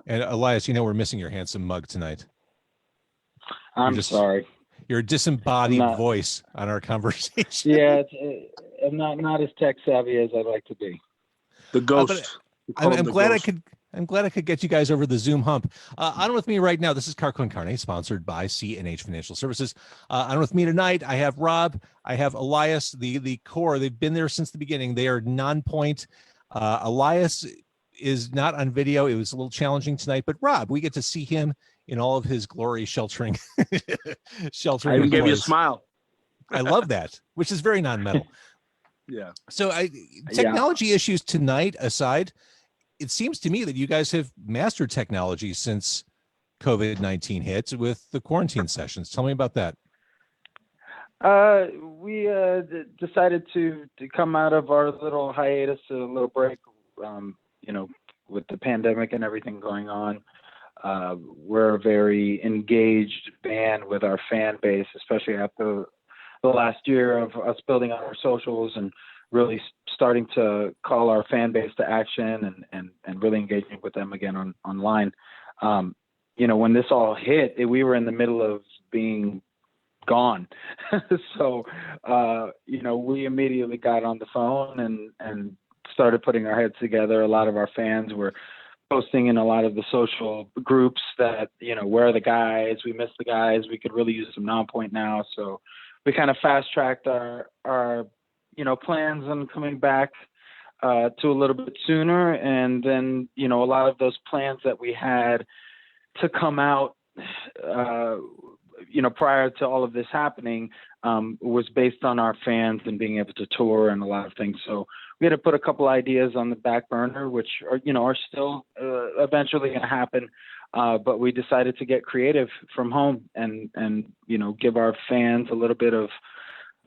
And Elias, you know, we're missing your handsome mug tonight. I'm sorry. You're a I'm disembodied not. voice on our conversation. Yeah, I'm not as tech savvy as I'd like to be. The But ghost. I'm glad I could. I'm glad I could get you guys over the Zoom hump. On with me right now. This is Car Con Carne, sponsored by C&H Financial Services. On with me tonight, I have Rob. I have Elias. The core. They've been there since the beginning. They are Nonpoint. Elias is not on video. It was a little challenging tonight, but Rob, we get to see him in all of his glory, sheltering. I even gave you a smile. I love that, which is very non-metal. Yeah. So technology issues tonight aside, it seems to me that you guys have mastered technology since COVID-19 hit with the quarantine sessions. Tell me about that. We decided to come out of our little hiatus, a little break, with the pandemic and everything going on. We're a very engaged band with our fan base, especially after the last year of us building out our socials and really starting to call our fan base to action and really engaging with them again online. When this all hit, we were in the middle of being gone. So, we immediately got on the phone and started putting our heads together. A lot of our fans were posting in a lot of the social groups that, where are the guys? We miss the guys. We could really use some Nonpoint now. So we kind of fast tracked our plans on coming back to a little bit sooner. And then, a lot of those plans that we had to come out, prior to all of this happening, was based on our fans and being able to tour and a lot of things. So we had to put a couple ideas on the back burner, which are still eventually going to happen. But we decided to get creative from home and give our fans a little bit of,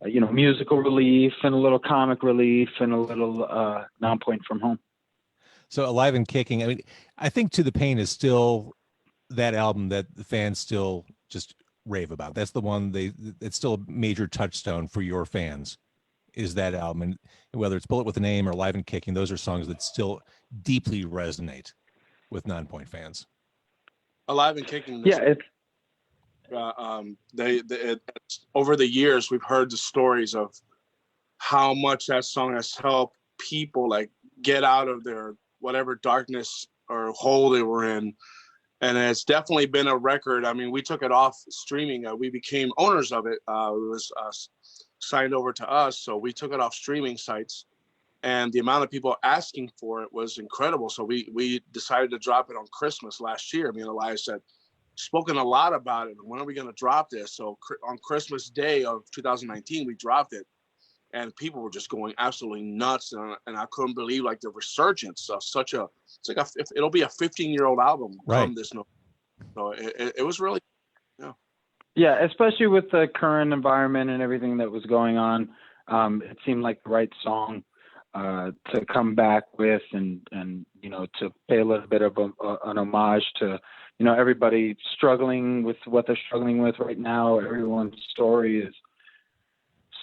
musical relief and a little comic relief and a little Nonpoint from home. So Alive and Kicking, I mean, I think To the Pain is still that album that the fans still just rave about. That's the one it's still a major touchstone for your fans, is that album. And whether it's Bullet with a Name or Alive and Kicking, those are songs that still deeply resonate with Nonpoint fans. Alive and Kicking. Yeah, it's over the years we've heard the stories of how much that song has helped people like get out of their whatever darkness or hole they were in, and it's definitely been a record. I mean, we took it off streaming. We became owners of it. It was signed over to us, so we took it off streaming sites, and the amount of people asking for it was incredible. So we decided to drop it on Christmas last year. Me and Elias said, spoken a lot about it. When are we going to drop this? So on Christmas Day of 2019, we dropped it, and people were just going absolutely nuts. And I couldn't believe like the resurgence of it'll be a 15-year-old album come this November. So it was really, yeah, especially with the current environment and everything that was going on. It seemed like the right song to come back with and to pay a little bit of an homage to, everybody struggling with what they're struggling with right now. Everyone's story is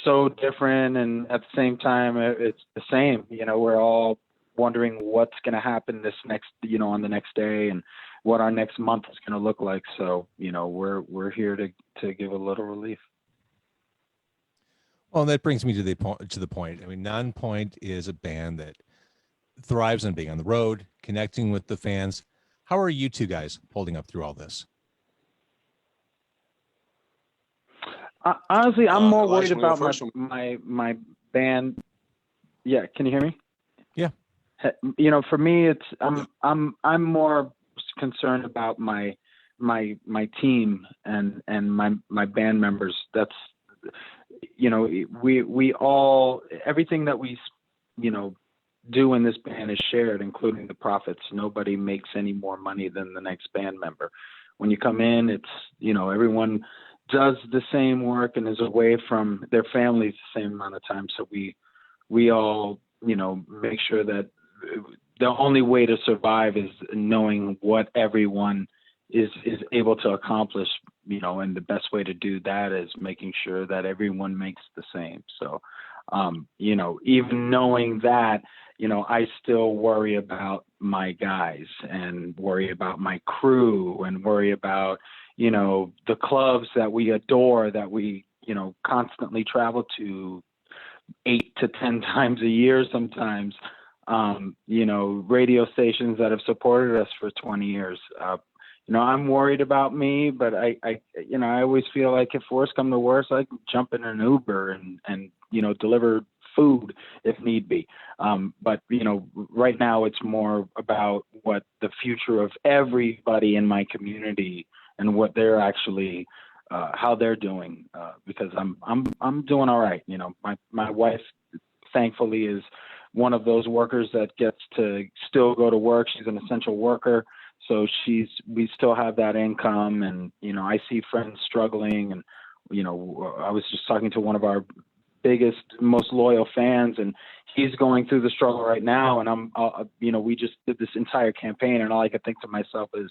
so different, and at the same time, it's the same. We're all wondering what's going to happen this next, on the next day, and what our next month is going to look like. So, we're here to give a little relief. Well, that brings me to the point. I mean, Nonpoint is a band that thrives on being on the road, connecting with the fans. How are you two guys holding up through all this? Honestly, I'm more worried about my band. Yeah, can you hear me? Yeah. For me, it's I'm more concerned about my team and my band members. That's we all, everything that we do in this band is shared, including the profits. Nobody makes any more money than the next band member. When you come in, it's everyone does the same work and is away from their families the same amount of time. So we all make sure that the only way to survive is knowing what everyone is able to accomplish, and the best way to do that is making sure that everyone makes the same. So, even knowing that, I still worry about my guys and worry about my crew and worry about, the clubs that we adore, that we, constantly travel to 8 to 10 times a year sometimes. Radio stations that have supported us for 20 years. I'm worried about me, but I always feel like if worse come to worse, I can jump in an Uber and deliver food if need be. But right now it's more about what the future of everybody in my community and what they're actually, how they're doing, because I'm doing all right. My wife, thankfully, is one of those workers that gets to still go to work. She's an essential worker. So we still have that income, and, I see friends struggling, and, I was just talking to one of our biggest, most loyal fans, and he's going through the struggle right now. And we just did this entire campaign, and all I could think to myself is,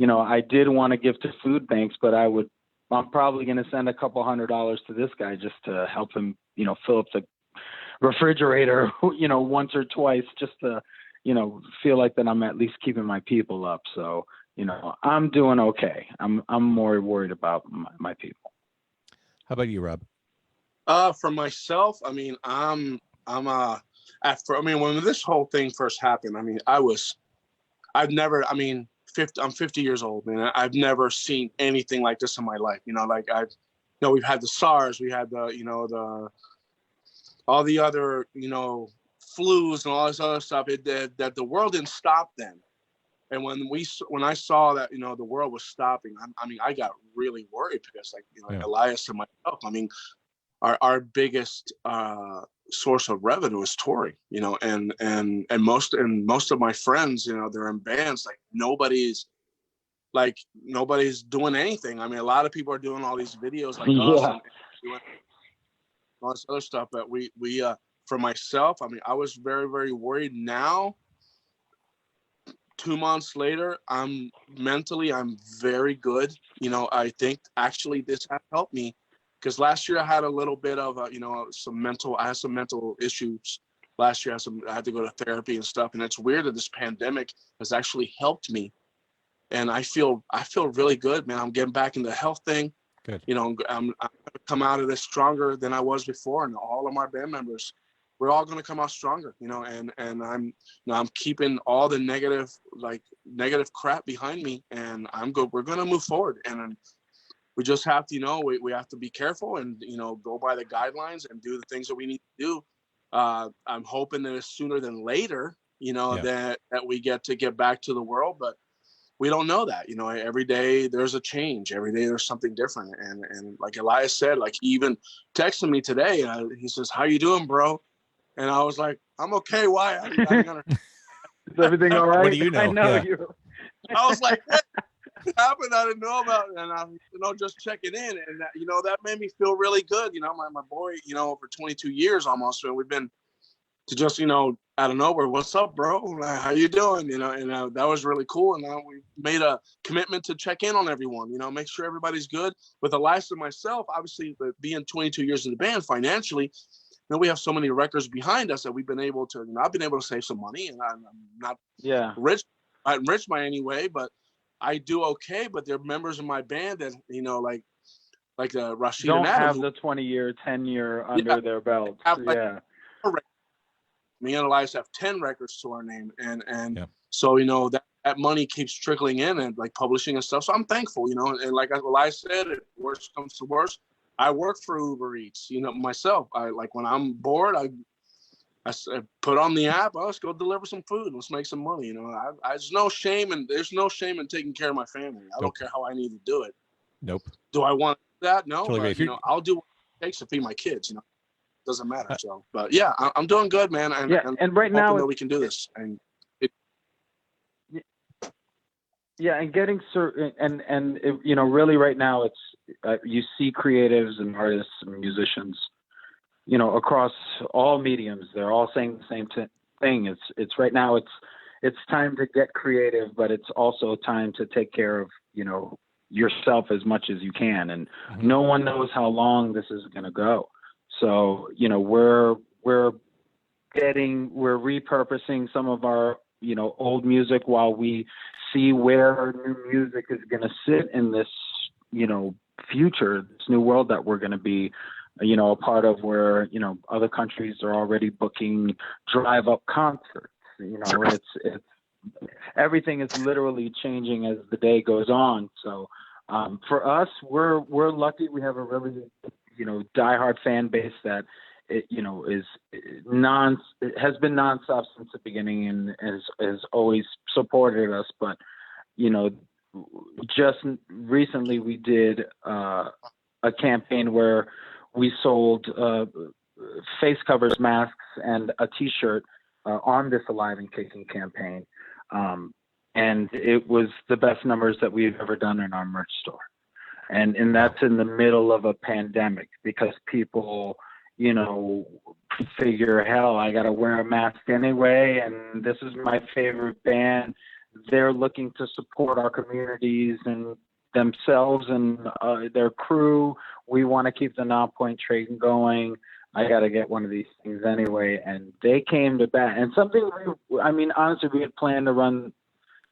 I did want to give to food banks, but I'm probably going to send a couple $100s to this guy just to help him, fill up the refrigerator, once or twice, just to, feel like that I'm at least keeping my people up. So, I'm doing okay. I'm more worried about my people. How about you, Rob? For myself, I mean, when this whole thing first happened, I mean, I'm 50 years old, man. I've never seen anything like this in my life. We've had the SARS, we had all the other, flus and all this other stuff. That the world didn't stop then. And when I saw that, the world was stopping, I got really worried because, Elias and myself, our biggest source of revenue is touring, and most of my friends, they're in bands. Nobody's doing anything. A lot of people are doing all these videos like us and doing all this other stuff. But we for myself, I was very, very worried. Now, 2 months later, I'm very good. I think actually this has helped me, because last year I had a little bit of I had some mental issues. Last year I had to go to therapy and stuff. And it's weird that this pandemic has actually helped me. And I feel really good, man. I'm getting back into the health thing. Good. I'm going to come out of this stronger than I was before. And all of my band members, we're all going to come out stronger, and I'm keeping all the negative crap behind me, and we're going to move forward. And we just have to, we have to be careful and, go by the guidelines and do the things that we need to do. I'm hoping that it's sooner than later, that we get back to the world, but we don't know that. Every day there's a change. Every day there's something different. And like Elias said, he even texted me today. He says, "How you doing, bro?" And I was like, "I'm okay. Why? Is everything all right? What do you know? I know Yeah. you. I was like, what happened? I didn't know about it. And I'm, just checking in. And that made me feel really good. My boy, for 22 years almost, so we've been to just, out of nowhere, "What's up, bro? How you doing?" And that was really cool. And we made a commitment to check in on everyone, make sure everybody's good. With Elias and myself, obviously, being 22 years in the band financially, we have so many records behind us that we've been able to, I've been able to save some money, and I'm not rich. I'm rich by any way, but I do okay. But there are members of my band that, like Rashid don't and Adam, have the 20-year, 10-year under their belts. Me and Elias have 10 records to our name, and so that money keeps trickling in, and publishing and stuff. So I'm thankful, and like Elias said, if worst comes to worst, I work for Uber Eats, myself. I when I'm bored, I put on the app. Let's go deliver some food. Let's make some money. There's no shame in taking care of my family. I don't care how I need to do it. Nope. Do I want that? No. Totally But, I'll do what it takes to feed my kids. Doesn't matter. So, but yeah, I'm doing good, man. And right now that we can do this. And and getting certain, and really right now it's you see creatives and artists and musicians, across all mediums, they're all saying the same thing. It's right now it's time to get creative, but it's also time to take care of yourself as much as you can. And no one knows how long this is going to go. So we're we're repurposing some of our, old music while we see where our new music is going to sit in this, future, this new world that we're going to be, a part of, where, other countries are already booking drive-up concerts. It's everything is literally changing as the day goes on. So for us, we're lucky. We have a really, diehard fan base that it has been nonstop since the beginning and has always supported us. But just recently we did a campaign where we sold face covers, masks, and a T-shirt on this Alive and Kicking campaign. And it was the best numbers that we've ever done in our merch store. And that's in the middle of a pandemic, because people, figure, hell, I got to wear a mask anyway. And this is my favorite band. They're looking to support our communities and themselves and their crew. We want to keep the Nonpoint train going. I got to get one of these things anyway. And they came to bat. And honestly, we had planned to run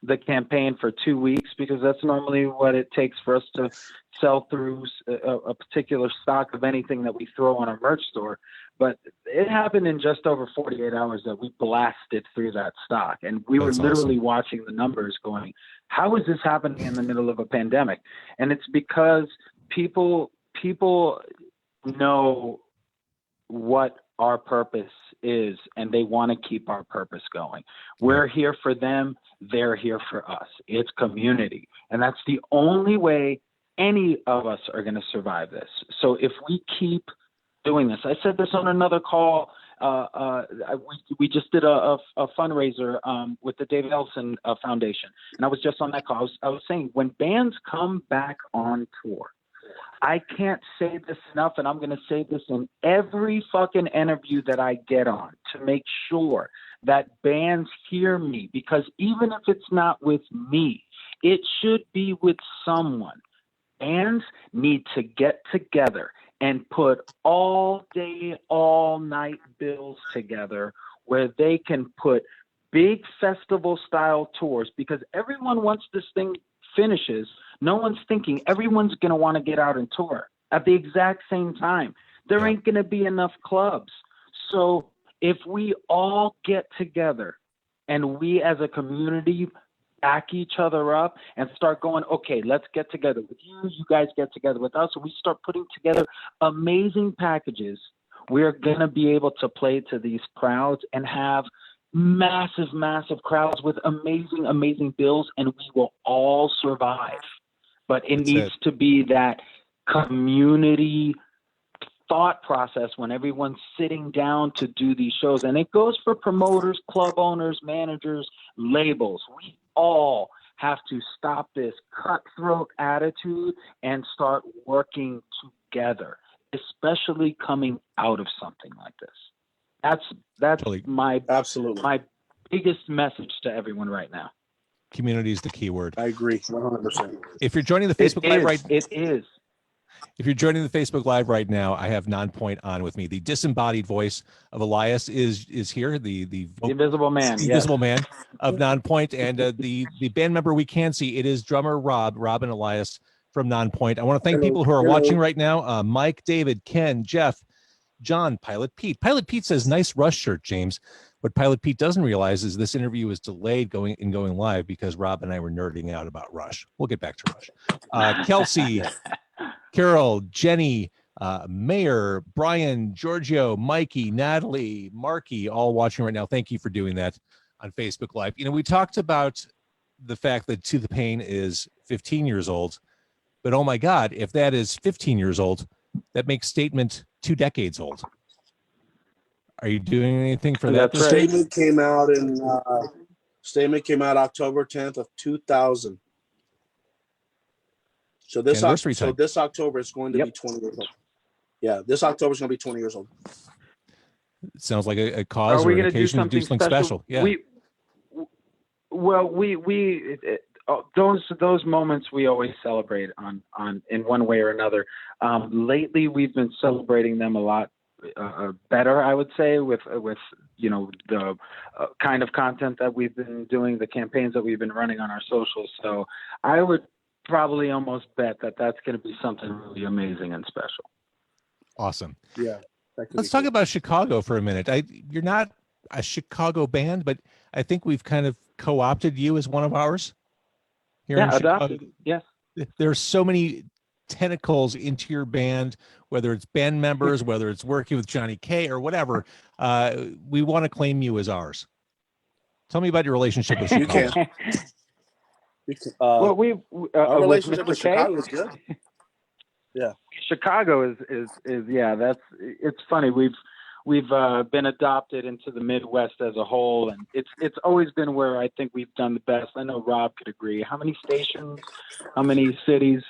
the campaign for 2 weeks, because that's normally what it takes for us to sell through a particular stock of anything that we throw on our merch store. But it happened in just over 48 hours that we blasted through that stock. And we were literally watching the numbers going, how is this happening in the middle of a pandemic? And it's because people know what our purpose is, and they want to keep our purpose going. We're here for them. They're here for us. It's community. And that's the only way any of us are going to survive this. So if we keep doing this, I said this on another call. We just did a fundraiser with the David Ellison Foundation. And I was just on that call. I was saying, when bands come back on tour, I can't say this enough, and I'm going to say this in every fucking interview that I get on, to make sure that bands hear me, because even if it's not with me, it should be with someone. Bands need to get together and put all day, all night bills together, where they can put big festival style tours, because everyone, once this thing finishes, no one's thinking everyone's going to want to get out and tour at the exact same time. There ain't going to be enough clubs. So if we all get together and we as a community back each other up and start going, okay, let's get together with you, you guys get together with us, and we start putting together amazing packages, we're going to be able to play to these crowds and have massive, massive crowds with amazing, amazing bills, and we will all survive. But it needs to be that community thought process when everyone's sitting down to do these shows. And it goes for promoters, club owners, managers, labels. We all have to stop this cutthroat attitude and start working together, especially coming out of something like this. That's my biggest message to everyone right now. Community is the key word. I agree 100%. If you're joining the Facebook Live If you're joining the Facebook Live right now, I have Nonpoint on with me. The disembodied voice of Elias is here. The invisible man. The invisible man of Nonpoint, and the band member we can see. It is drummer Robb and Elias from Nonpoint. I want to thank people who are watching right now. Mike, David, Ken, Jeff, John, Pilot Pete. Pilot Pete says, "Nice Rush shirt, James." What Pilot Pete doesn't realize is this interview was delayed going live because Robb and I were nerding out about Rush. We'll get back to Rush. Kelsey, Carol, Jenny, Mayor, Brian, Giorgio, Mikey, Natalie, Marky, all watching right now. Thank you for doing that on Facebook Live. We talked about the fact that To the Pain is 15 years old, but oh my God, if that is 15 years old, that makes Statement 2 decades old. Are you doing anything for that? The Statement came out October 10th of 2000. So this October is going to be 20 years old. Yeah, this October is going to be 20 years old. It sounds like a cause or an occasion to do something special. Yeah. Those moments we always celebrate on in one way or another. Lately, we've been celebrating them a lot better, I would say, with you know, the kind of content that we've been doing, the campaigns that we've been running on our socials. So I would probably almost bet that that's going to be something really amazing and special. Awesome. Yeah. Let's talk about Chicago for a minute. You're not a Chicago band, but I think we've kind of co-opted you as one of ours here in Chicago. Adopted. Yes. There's so many tentacles into your band, whether it's band members, whether it's working with Johnny K or whatever. We want to claim you as ours. Tell me about your relationship with Chicago. Well, our relationship with with Chicago is good. Yeah. Chicago is it's funny. We've been adopted into the Midwest as a whole, and it's always been where I think we've done the best. I know Rob could agree. How many stations? How many cities?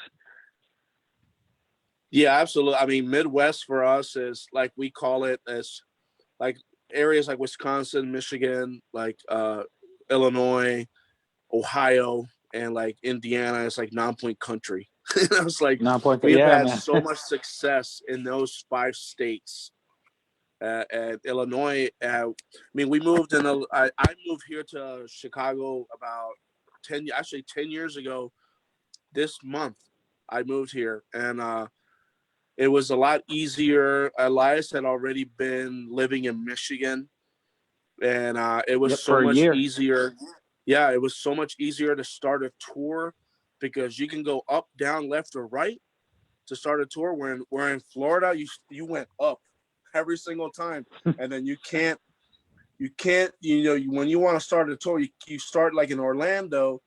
Yeah, absolutely. I mean, Midwest for us is like, we call it as like areas like Wisconsin, Michigan, like Illinois, Ohio, and like Indiana. It's like Nonpoint country. I was like, Nonpoint, we've had man. so much success in those 5 states. At Illinois, I mean, we moved in. I moved here to Chicago about 10 years ago. This month, I moved here, and it was a lot easier. Elias had already been living in Michigan, and it was so much easier. Yeah, it was so much easier to start a tour because you can go up, down, left, or right to start a tour. Where in Florida, you went up every single time, and then you can't, when you want to start a tour, you start like in Orlando,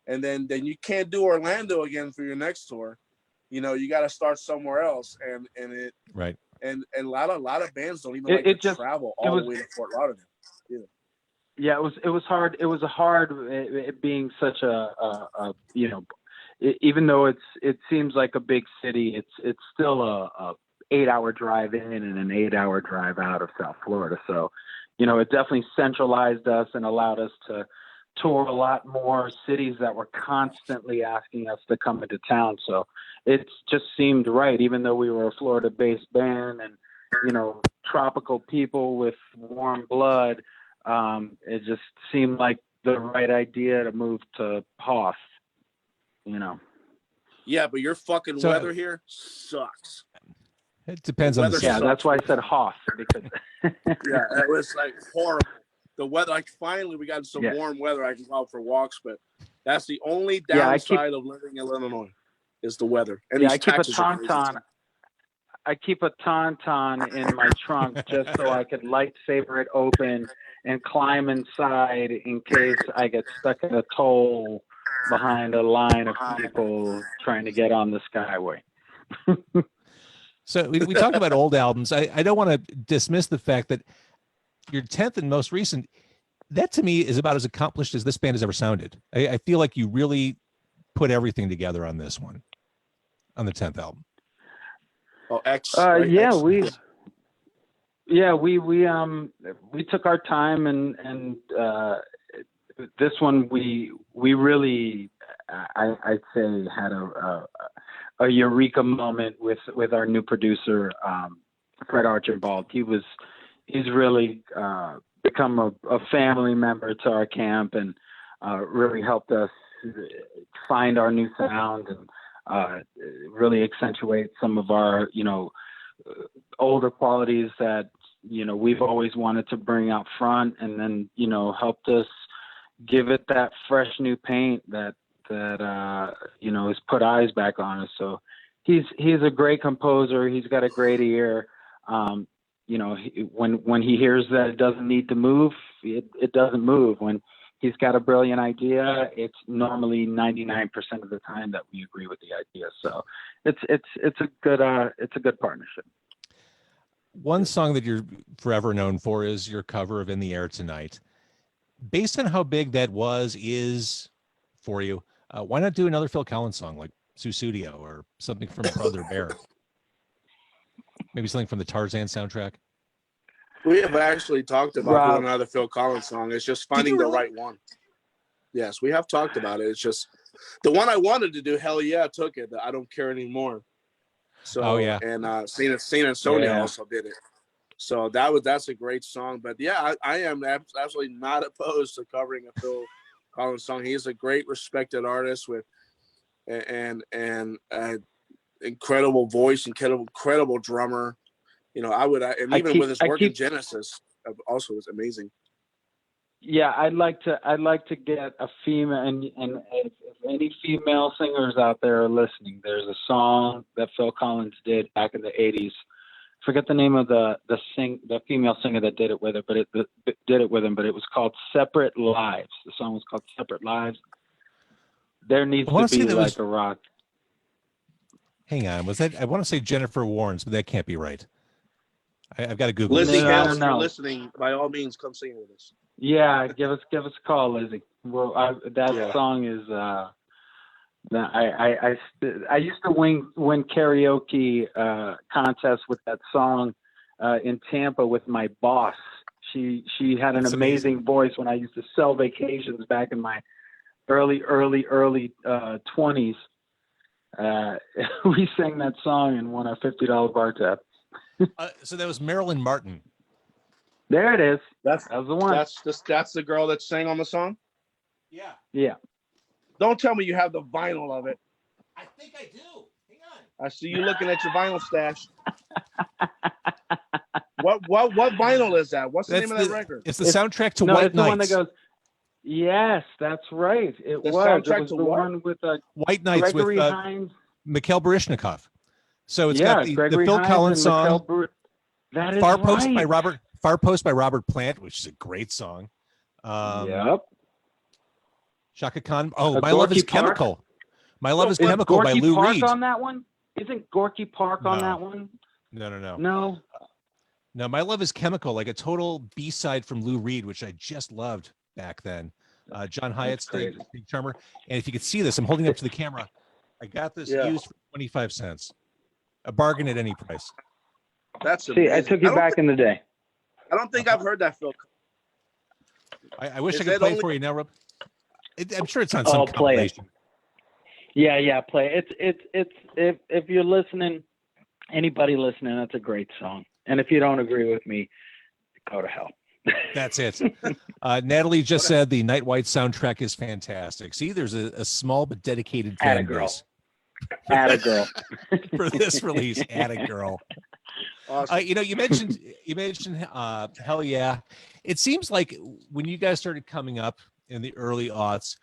and then you can't do Orlando again for your next tour. You got to start somewhere else, and it right. And a lot of bands don't even like to travel all the way to Fort Lauderdale. Yeah, it was hard. It was it being such a even though it seems like a big city, it's still a 8-hour drive in and an 8-hour drive out of South Florida. So, it definitely centralized us and allowed us to tour a lot more cities that were constantly asking us to come into town. So it just seemed right, even though we were a Florida-based band and, tropical people with warm blood. It just seemed like the right idea to move to Hoth, Yeah, but your fucking weather here sucks. It depends on the season. Yeah, that's why I said Hoth, because yeah, it was like horrible. The weather, like, finally we got some warm weather. I can go out for walks, but that's the only downside of living in Illinois is the weather. And I keep a tauntaun. I keep a tauntaun in my trunk just so I could lightsaber it open and climb inside in case I get stuck in a toll behind a line of people trying to get on the Skyway. So we talk about old albums. I don't want to dismiss the fact that your 10th and most recent, that to me is about as accomplished as this band has ever sounded. I feel like you really put everything together on this one, on the 10th album. Oh, X. Right? We took our time and this one we really I'd say had a eureka moment with our new producer, Fred Archibald. He's really become a family member to our camp and really helped us find our new sound and really accentuate some of our, older qualities that, we've always wanted to bring out front, and then, helped us give it that fresh new paint that has put eyes back on us. So he's a great composer. He's got a great ear. When he hears that it doesn't need to move, it doesn't move. When he's got a brilliant idea, it's normally 99% of the time that we agree with the idea. So it's a good partnership. One song that you're forever known for is your cover of In the Air Tonight. Based on how big that is for you, why not do another Phil Collins song like Susudio or something from Brother Bear? Maybe something from the Tarzan soundtrack? We have actually talked about doing another Phil Collins song. It's just finding the right one. Yes, we have talked about it. It's just the one I wanted to do. Hell yeah, I took it. I Don't Care Anymore. So, and Saint and Sonia also did it. So that's a great song. But yeah, I am absolutely not opposed to covering a Phil Collins song. He's a great respected artist with and incredible voice, incredible drummer. You know, and even with his work in Genesis, also is amazing. Yeah, I'd like to get a female, and if any female singers out there are listening, there's a song that Phil Collins did back in the '80s. Forget the name of the female singer that did it with her, but did it with him. But it was called "Separate Lives." The song was called "Separate Lives." There needs to be like a rock. Hang on, was that? I want to say Jennifer Warnes, but that can't be right. I've got to Google. Lizzie Hale, if you're listening, by all means, come sing with us. Yeah, give us a call, Lizzie. Well, song is. I used to win karaoke contests with that song in Tampa with my boss. She had an amazing voice when I used to sell vacations back in my early 20s. We sang that song and won a $50 bar tab. So that was Marilyn Martin. There it is. That's the one. That's the girl that sang on the song? Yeah. Yeah. Don't tell me you have the vinyl of it. I think I do. Hang on. I see you looking at your vinyl stash. What vinyl is that? What's the name of that record? It's the soundtrack to White Nights. The one that goes, yes, that's right. It was the one with White Nights Gregory with Hines. Mikhail Baryshnikov. So it's got the Phil Hines Collins song. That is Far Post right. Far Post by Robert Plant, which is a great song. Yep. Shaka Khan. Oh, My Love is Chemical. My Love is Chemical by Lou Gorky Reed. Park on that one? Isn't Gorky Park on that one? No. No, My Love is Chemical, like a total B-side from Lou Reed, which I just loved back then. John Hyatt's Big Charmer. And if you could see this, I'm holding up to the camera. I got this used for 25 cents. A bargain at any price. That's amazing. See, I took you back in the day. I don't think I've heard that, Phil. I wish I could play it for you now, Rob. I'm sure it's on some compilation. Yeah, play it. It's if you're listening, anybody listening, that's a great song. And if you don't agree with me, go to hell. That's it. Natalie just said the Night White soundtrack is fantastic. See, there's a small but dedicated fan base. Atta girl. For this release, atta girl. Awesome. You mentioned Hell Yeah. It seems like when you guys started coming up in the early aughts,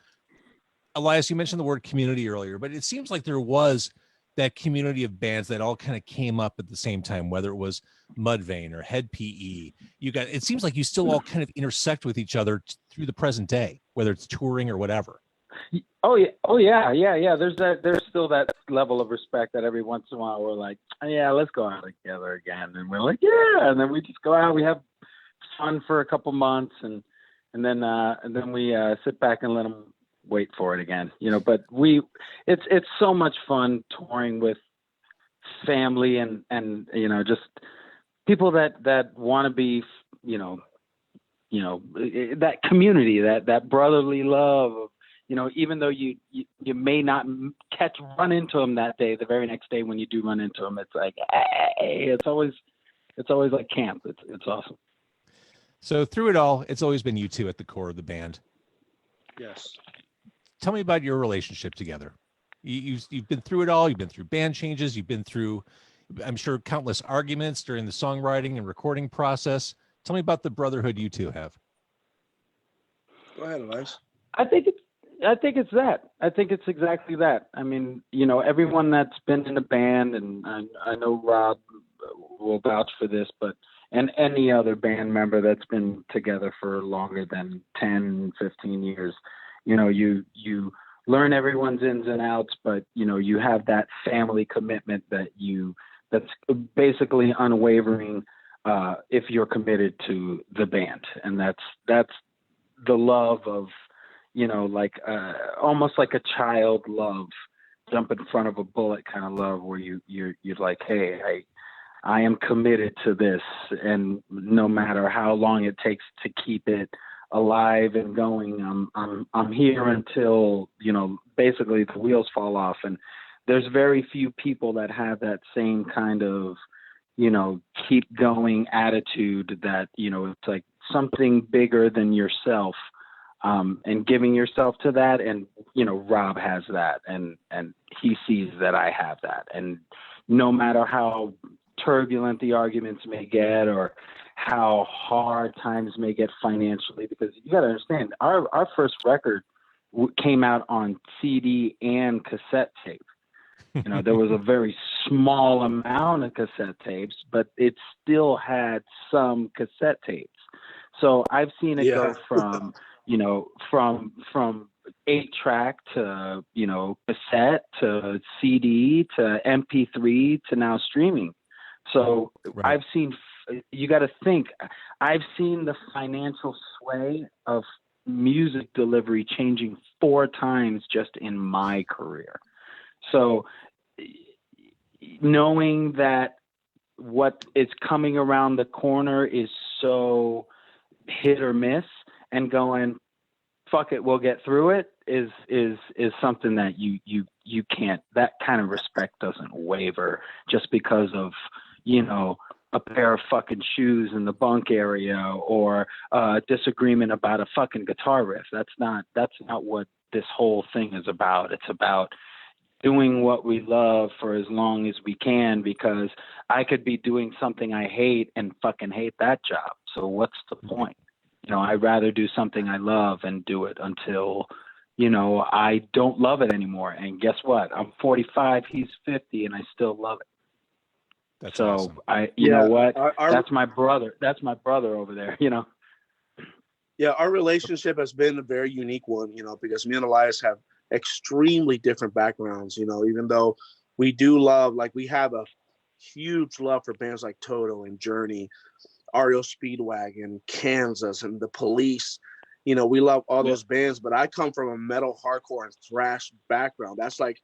Elias, you mentioned the word community earlier, but it seems like there was that community of bands that all kind of came up at the same time, whether it was Mudvayne or Head PE. It seems like you still all kind of intersect with each other through the present day, whether it's touring or whatever. Oh yeah. There's still that level of respect that every once in a while we're like, yeah, let's go out together again, and we're like, yeah, and then we just go out, we have fun for a couple months, and then we sit back and let them wait for it again, But it's so much fun touring with family and just people that want to be, that community, that brotherly love of, even though you may not run into them that day, the very next day when you do run into them, it's like, hey, it's always like camp. It's awesome. So through it all, it's always been you two at the core of the band. Yes. Tell me about your relationship together. You've been through it all. You've been through band changes. You've been through, I'm sure, countless arguments during the songwriting and recording process. Tell me about the brotherhood you two have. Go ahead, Elias. I think it's that. I think it's exactly that. I mean, everyone that's been in a band, and I know Rob will vouch for this, and any other band member that's been together for longer than 10, 15 years, you learn everyone's ins and outs, but, you have that family commitment that's basically unwavering if you're committed to the band. And that's the love of, almost like a child love, jump in front of a bullet kind of love, where you're like, hey, I am committed to this, and no matter how long it takes to keep it alive and going, I'm here until basically the wheels fall off. And there's very few people that have that same kind of keep going attitude that, it's like something bigger than yourself, and giving yourself to that. And, Rob has that, and he sees that I have that. And no matter how turbulent the arguments may get or how hard times may get financially, because you got to understand, our first record came out on CD and cassette tape. There was a very small amount of cassette tapes, but it still had some cassette tapes. So I've seen it go from, from 8-track to, cassette to CD to MP3 to now streaming. So right. You got to think, I've seen the financial sway of music delivery changing 4 times just in my career. So knowing that what is coming around the corner is so hit or miss, and going, fuck it, we'll get through it, is something that you can't, that kind of respect doesn't waver just because of, a pair of fucking shoes in the bunk area or a disagreement about a fucking guitar riff. That's not what this whole thing is about. It's about doing what we love for as long as we can, because I could be doing something I hate and fucking hate that job. So what's the point? I'd rather do something I love and do it until, I don't love it anymore. And guess what? I'm 45, he's 50, and I still love it. That's so awesome. You know what? That's my brother. That's my brother over there, Yeah, our relationship has been a very unique one, because me and Elias have extremely different backgrounds, even though we do love, like, we have a huge love for bands like Toto and Journey, REO Speedwagon, Kansas, and The Police. We love all those bands, but I come from a metal, hardcore, and thrash background. That's like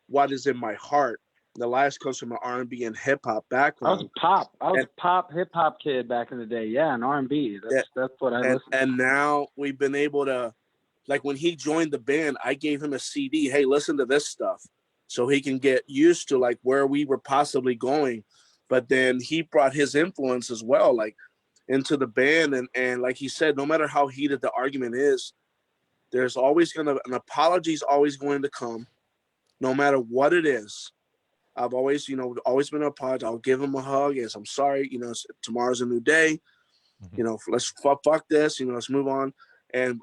what is in my heart. Elias comes from an R&B and hip hop background. I was a pop hip hop kid back in the day. Yeah, and R&B. That's what I listened to. And now we've been able to, like, when he joined the band, I gave him a CD. Hey, listen to this stuff, so he can get used to like where we were possibly going. But then he brought his influence as well, like, into the band. And like he said, no matter how heated the argument is, there's always an apology is always going to come, no matter what it is. I've always, always been an apology. I'll give him a hug. Yes, I'm sorry. Tomorrow's a new day. Mm-hmm. Let's fuck this. Let's move on. And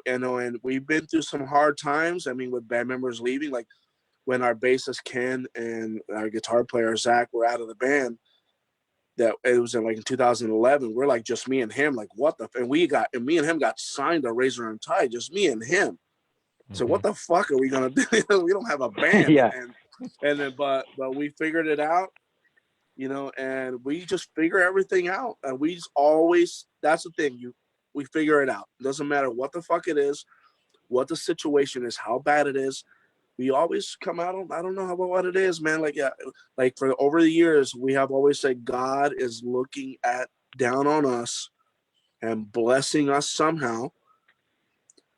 we've been through some hard times. I mean, with band members leaving, like when our bassist Ken and our guitar player Zach were out of the band. That it was in 2011. We're like just me and him. Like, what the? And me and him got signed to Razor and Tie. Just me and him. Mm-hmm. So what the fuck are we gonna do? We don't have a band. Yeah. And then, but we figured it out, and we just figure everything out. And we just always, that's the thing, we figure it out. It doesn't matter what the fuck it is, what the situation is, how bad it is. We always come out on, I don't know what it is, man. Like for over the years, we have always said God is looking down on us and blessing us somehow,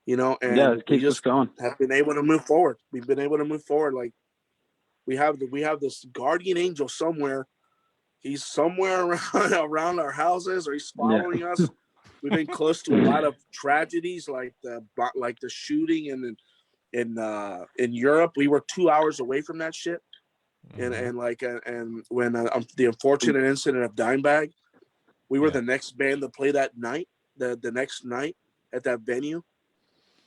and we just have been able to move forward. We've been able to move forward. Like, we have this guardian angel somewhere. He's somewhere around our houses, or he's following us. We've been close to a lot of tragedies, like the shooting in Europe. We were 2 hours away from that shit. Mm-hmm. And when the unfortunate incident of Dimebag, we were the next band to play that night, the next night at that venue.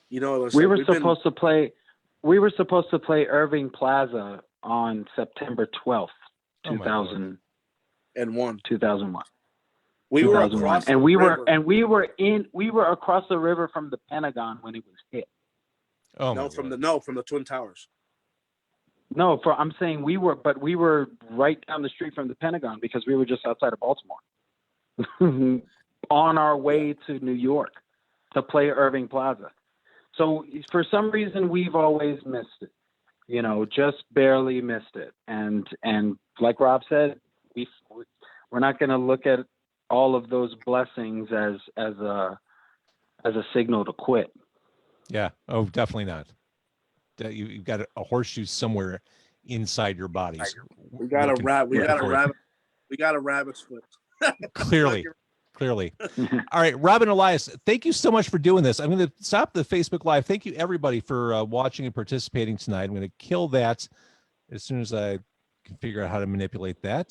We were supposed to play Irving Plaza on September 12th, 2001. 2001. We were across the river. We were across the river from the Pentagon when it was hit. From the Twin Towers. No, I'm saying we were right down the street from the Pentagon, because we were just outside of Baltimore on our way to New York to play Irving Plaza. So for some reason, we've always missed it. Just barely missed it. And like Rob said, we're not going to look at all of those blessings as a signal to quit. Yeah. Oh, definitely not. You've got a horseshoe somewhere inside your bodies. We got to wrap. We got a rabbit's foot. Clearly. All right, Robb and Elias, thank you so much for doing this. I'm going to stop the Facebook Live. Thank you, everybody, for watching and participating tonight. I'm going to kill that as soon as I can figure out how to manipulate that.